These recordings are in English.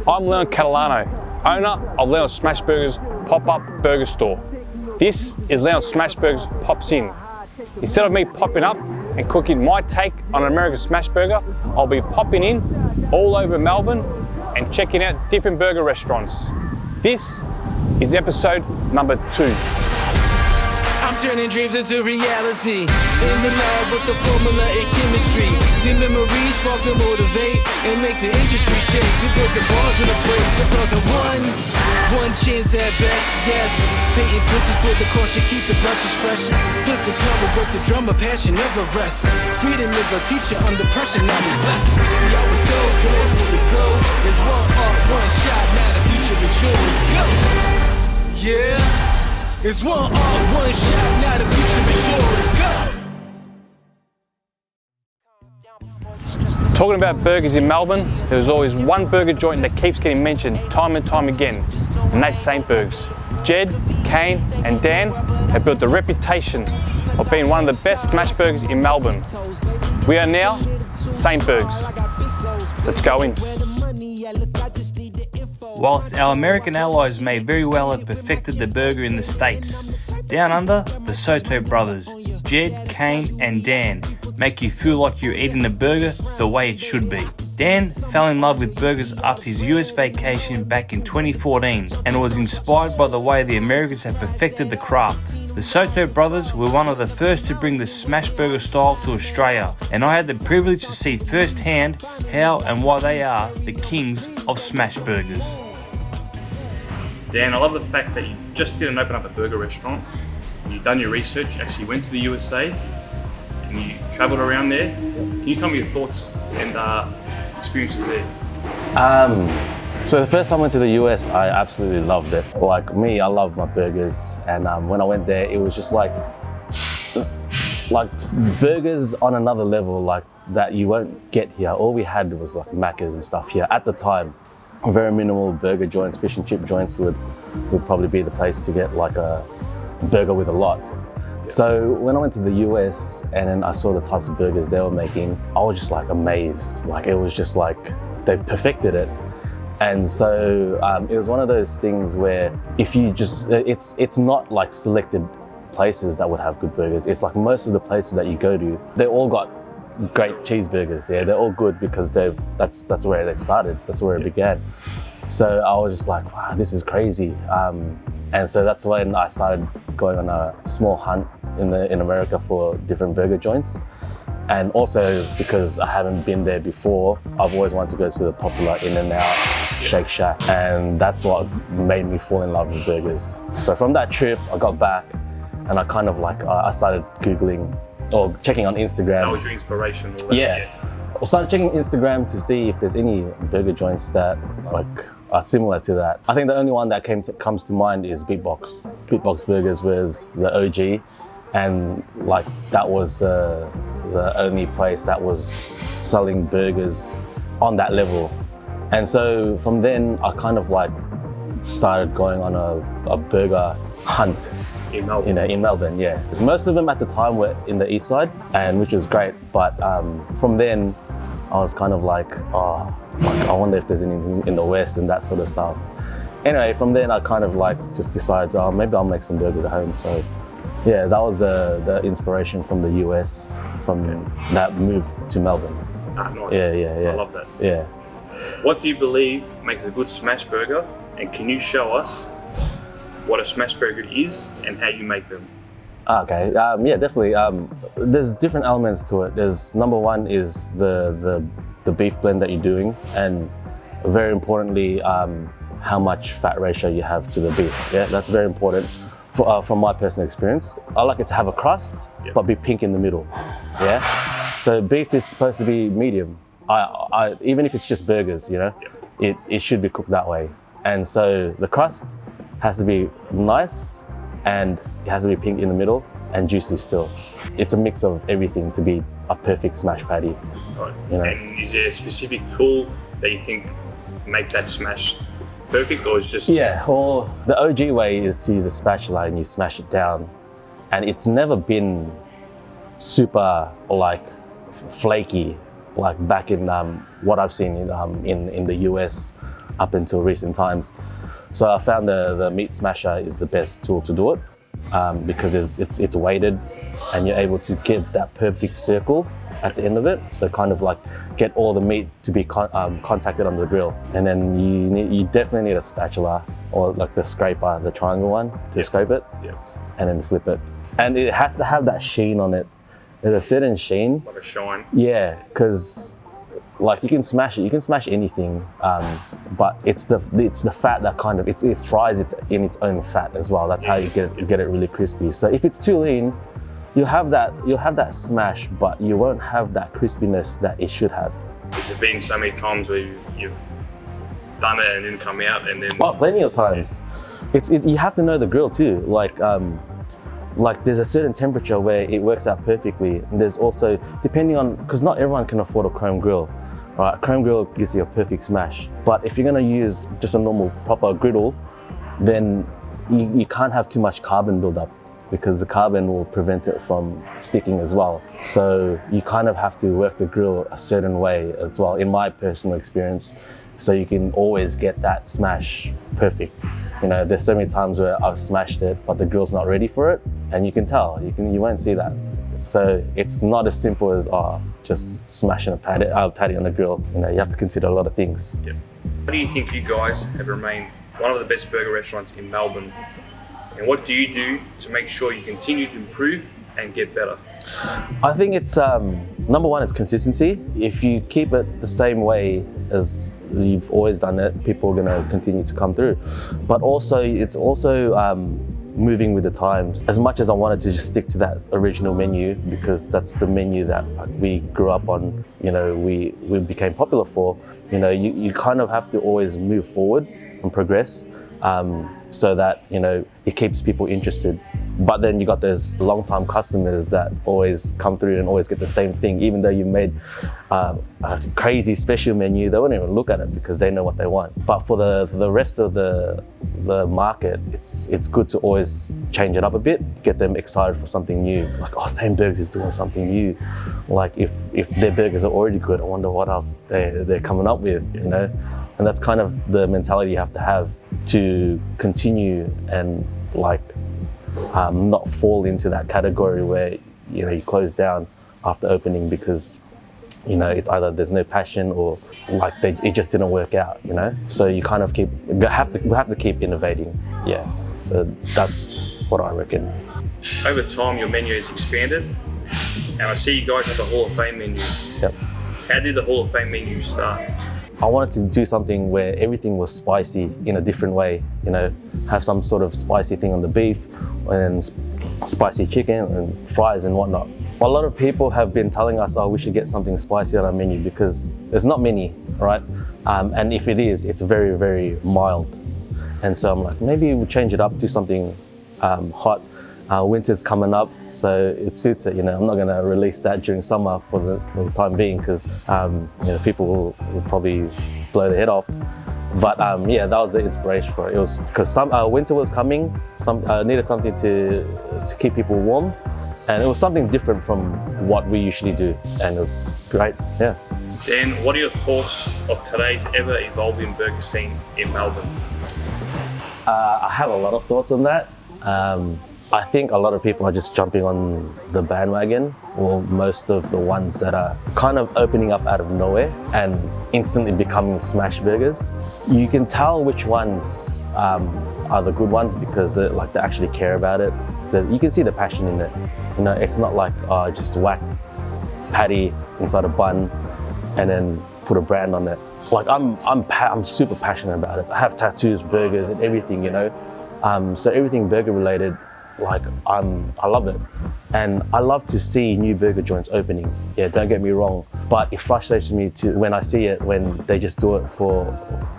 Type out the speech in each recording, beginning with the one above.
I'm Leon Catalano, owner of Leon Smash Burgers pop-up burger store. This is Leon Smash Burgers Pops In. Instead of me popping up and cooking my take on an American smash burger, I'll be popping in all over Melbourne and checking out different burger restaurants. This is episode number 2. I'm turning dreams into reality. In the lab with the formula and chemistry. The memories spark and motivate and make the industry shake. We put the balls in the breaks. I'm talking one chance at best, yes. Painting pictures for the culture, keep the brushes fresh. Flip the cover, work the drummer, passion never rests. Freedom is our teacher under pressure, now we blessed. See, I was so good for the go. There's one art, one shot, now the future is yours. Go! Yeah. It's one art, one shot, now the future is yours. Go! Talking about burgers in Melbourne, there's always one burger joint that keeps getting mentioned time and time again, and that's St. Burgs. Jed, Kane and Dan have built a reputation of being one of the best smash burgers in Melbourne. We are now St. Burgs. Let's go in. Whilst our American allies may very well have perfected the burger in the States, down under, the Soto brothers, Jed, Kane and Dan, make you feel like you're eating the burger the way it should be. Dan fell in love with burgers after his US vacation back in 2014 and was inspired by the way the Americans have perfected the craft. The Soto brothers were one of the first to bring the smash burger style to Australia, and I had the privilege to see firsthand how and why they are the kings of smash burgers. Dan, I love the fact that you just didn't open up a burger restaurant. You've done your research, you actually went to the USA and you travelled around there. Can you tell me your thoughts and experiences there? So the first time I went to the US, I absolutely loved it. Like me, I love my burgers, and when I went there, it was just like burgers on another level, like that you won't get here. All we had was like Macca's and stuff here at the time. Very minimal burger joints, fish and chip joints would probably be the place to get like a burger with a lot. So when I went to the US and then I saw the types of burgers they were making, I was just like amazed. Like it was just like they've perfected it. And so it was one of those things where if you just, it's not like selected places that would have good burgers. It's like most of the places that you go to, they all got great cheeseburgers. Yeah, they're all good because that's where they started. That's where it began. So I was just like, wow, this is crazy. And so that's when I started going on a small hunt in America for different burger joints. And also because I haven't been there before, I've always wanted to go to the popular In-N-Out, Shake Shack, and that's what made me fall in love with burgers. So from that trip, I got back and I kind of like, I started Googling or checking on Instagram. That was your inspiration? Yeah. I started checking Instagram to see if there's any burger joints that like are similar to that. I think the only one that comes to mind is Beatbox. Beatbox Burgers was the OG, and like that was the only place that was selling burgers on that level. And so from then I kind of like started going on a burger hunt in Melbourne. In Melbourne, yeah. Most of them at the time were in the east side, and which was great. But from then I was kind of like, oh, like I wonder if there's anything in the west and that sort of stuff. Anyway, from then I kind of like just decided, oh, maybe I'll make some burgers at home. So yeah, that was the inspiration from the US, from that move to Melbourne. Ah, nice. Yeah. I love that. Yeah. What do you believe makes a good smash burger, and can you show us what a smash burger is and how you make them? Okay, yeah, definitely. There's different elements to it. There's number one is the beef blend that you're doing, and very importantly, how much fat ratio you have to the beef. Yeah, that's very important. From my personal experience, I like it to have a crust, but be pink in the middle. Yeah, so beef is supposed to be medium. I even if it's just burgers, you know, it should be cooked that way. And so the crust has to be nice, and it has to be pink in the middle and juicy still. It's a mix of everything to be a perfect smash patty. Right. You know? And is there a specific tool that you think makes that smash perfect, or is just? Yeah, well, the OG way is to use a spatula and you smash it down, and it's never been super like flaky like back in what I've seen in the US. up until recent times. So I found the meat smasher is the best tool to do it because it's weighted and you're able to give that perfect circle at the end of it. So kind of like get all the meat to be contacted on the grill. And then you definitely need a spatula or like the scraper, the triangle one to scrape it and then flip it. And it has to have that sheen on it. There's a certain sheen. Like a shine. Yeah, because like you can smash anything, but it's the fat that kind of it fries it in its own fat as well. That's how you get it really crispy. So if it's too lean, you'll have that smash, but you won't have that crispiness that it should have. Has there been so many times where you've done it and didn't come out, and then? Oh, plenty of times. You have to know the grill too. Like there's a certain temperature where it works out perfectly. And there's also, depending on, because not everyone can afford a chrome grill. Right, a chrome grill gives you a perfect smash. But if you're gonna use just a normal proper griddle, then you can't have too much carbon buildup because the carbon will prevent it from sticking as well. So you kind of have to work the grill a certain way as well, in my personal experience, so you can always get that smash perfect. You know, there's so many times where I've smashed it, but the grill's not ready for it, and you can tell. You won't see that. So it's not as simple as just smashing a patty on the grill. You know, you have to consider a lot of things. Yeah. How do you think you guys have remained one of the best burger restaurants in Melbourne? And what do you do to make sure you continue to improve and get better? I think it's number one, it's consistency. If you keep it the same way as you've always done it, people are going to continue to come through. But also, it's also moving with the times. As much as I wanted to just stick to that original menu, because that's the menu that we grew up on, you know, we became popular for, you know, you kind of have to always move forward and progress. So that, you know, it keeps people interested. But then you got those long-time customers that always come through and always get the same thing, even though you made a crazy special menu, they won't even look at it because they know what they want. But for the rest of the market, it's good to always change it up a bit, get them excited for something new. Like, oh, Same Burgers is doing something new. Like if their burgers are already good, I wonder what else they're coming up with, you know? And that's kind of the mentality you have to continue and like not fall into that category where, you know, you close down after opening because, you know, it's either there's no passion or like it just didn't work out, you know? So you kind of we have to keep innovating. Yeah, so that's what I reckon. Over time, your menu has expanded, and I see you guys have the Hall of Fame menu. Yep. How did the Hall of Fame menu start? I wanted to do something where everything was spicy in a different way, you know, have some sort of spicy thing on the beef and spicy chicken and fries and whatnot. A lot of people have been telling us, oh, we should get something spicy on our menu because there's not many, right? And if it is, it's very, very mild. And so I'm like, maybe we'll change it up, do something hot. Winter's coming up, so it suits it. You know, I'm not going to release that during summer for the time being because you know, people will probably blow their head off. But yeah, that was the inspiration for it. It was because winter was coming. I needed something to keep people warm, and it was something different from what we usually do, and it was great. Yeah. Dan, what are your thoughts of today's ever-evolving burger scene in Melbourne? I have a lot of thoughts on that. I think a lot of people are just jumping on the bandwagon, or most of the ones that are kind of opening up out of nowhere and instantly becoming smash burgers. You can tell which ones are the good ones because they actually care about it. You can see the passion in it. You know, it's not like just whack patty inside a bun and then put a brand on it. Like I'm super passionate about it. I have tattoos, burgers, and everything. You know, so everything burger related. Like I love it, and I love to see new burger joints opening. Yeah, don't get me wrong, but it frustrates me when I see it when they just do it for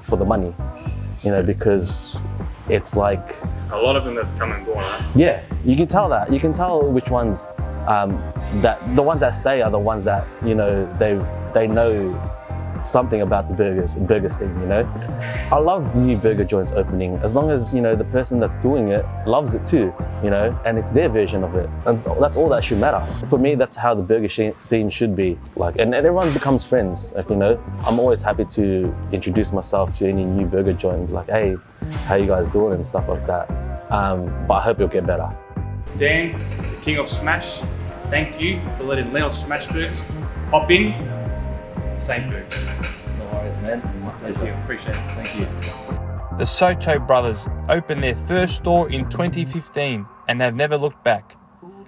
the money, you know, because it's like a lot of them have come and gone. Right? Yeah, you can tell that. You can tell which ones that the ones that stay are the ones that, you know, they know something about the burger scene, you know. I love new burger joints opening as long as, you know, the person that's doing it loves it too, you know, and it's their version of it. And so that's all that should matter. For me, that's how the burger scene should be. Like, and everyone becomes friends, like, you know. I'm always happy to introduce myself to any new burger joint, like, hey, how you guys doing and stuff like that. But I hope you'll get better. Dan, the king of Smash, thank you for letting Leon Smashburgers hop in St. Burgs. No worries, man. My pleasure. Thank you, appreciate it. Thank you. The Soto brothers opened their first store in 2015 and have never looked back.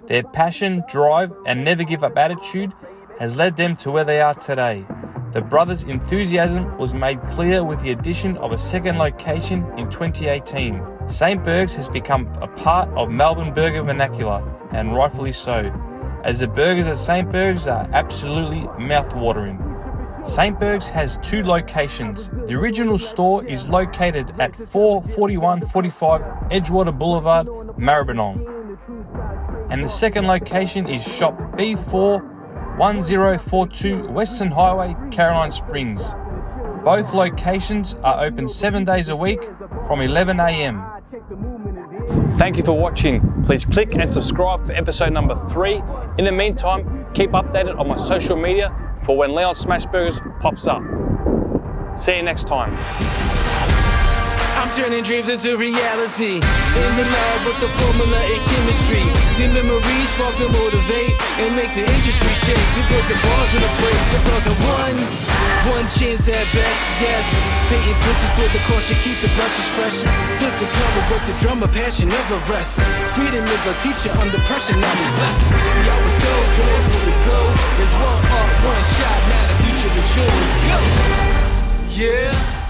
Their passion, drive, and never give up attitude has led them to where they are today. The brothers' enthusiasm was made clear with the addition of a second location in 2018. St. Burgs has become a part of Melbourne burger vernacular, and rightfully so, as the burgers at St. Burgs are absolutely mouth-watering. St. Burgs has 2 locations. The original store is located at 44145 Edgewater Blvd, Maribyrnong. And the second location is shop B41042 Western Highway, Caroline Springs. Both locations are open 7 days a week from 11 a.m. Thank you for watching. Please click and subscribe for episode number 3. In the meantime, keep updated on my social media for when Leon Smashburgers pops up. See you next time. I'm turning dreams into reality. In the lab with the formula and chemistry. The memories spark and motivate and make the industry shake. We put the bars in the brakes. I'm talking one chance at best, yes. Painting pictures for the culture, keep the brushes fresh. Flip the cover with the drummer, passion never rests. Freedom is our teacher under pressure, now we blessed. See, I was so good for the goal. There's one art, one shot, now the future is yours. Go! Yeah.